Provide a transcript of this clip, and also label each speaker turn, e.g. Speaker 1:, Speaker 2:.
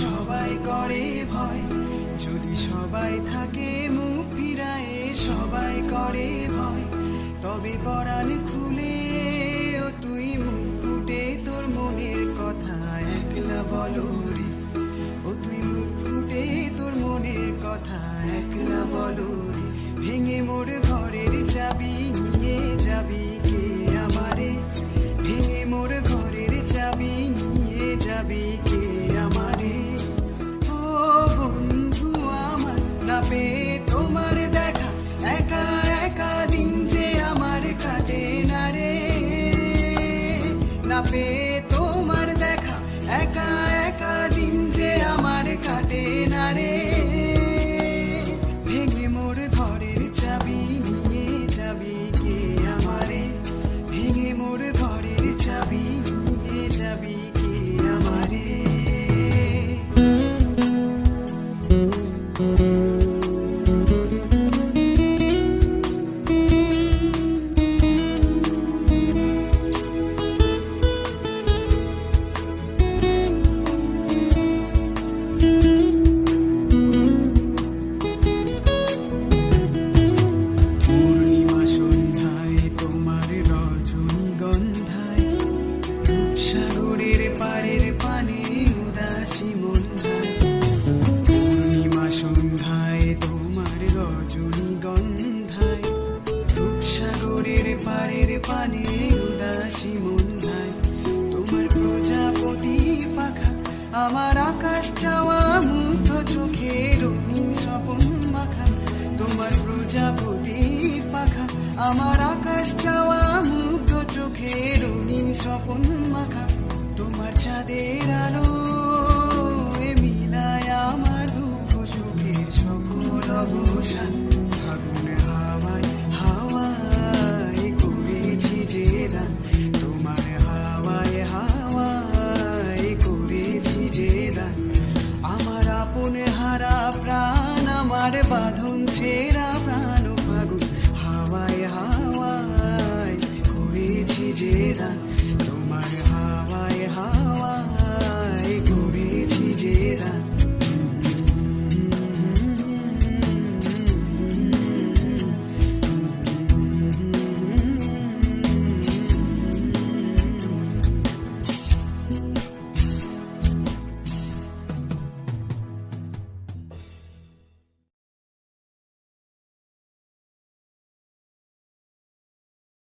Speaker 1: সবাই করে ভয়, যদি সবাই থাকে মুখ ফিরায়ে সবাই করে ভয়, তবে পরাণ খুলে ও তুই মুখ ফুটে তোর মনের কথা একলা বলো রে, ও তুই মুখ ফুটে তোর মনের কথা একলা বলো রে। ভেঙে মোর ঘরের চাবি নিয়ে যাবি কে আমারে, ভেঙে মোর ঘরের চাবি নিয়ে যাবি কে আমারে। ও বন্ধু আমার, না পেয়ে তোমার দেখা একা একা দিন যে আমার কাটে না রে, না পেয়ে তোমার দেখা একা একা দিন যে আমার কাটে না রে। ভেঙে মোর ঘরের চাবি নিয়ে যাবি কে আমারে, ভেঙে মোর ঘরের চাবি নিয়ে যাবি কে আমারে। পানে উদাসী মন্ধায় তোমার প্রজাপতি পাখা, আমার আকাশ চাওয়া মুগ্ধ চোখে রঙিন স্বপন মাখা। তোমার প্রজাপতির পাখা, আমার আকাশ চাওয়া মুগ্ধ চোখে রঙিন স্বপন মাখা। তোমার চাঁদের আলো এ মিলায় আমার দুঃখ সুখের সকল অবসান। ফাগুন হাওয়ায় হাওয়ায় করেছি যে দান, তোমার হাওয়ায় হাওয়ায় করেছি যে দান। আমার আপন হারা প্রাণ, আমার বাঁধন ছেঁড়া প্রাণ, ফাগুন হাওয়ায় হাওয়ায় করেছি যে দান।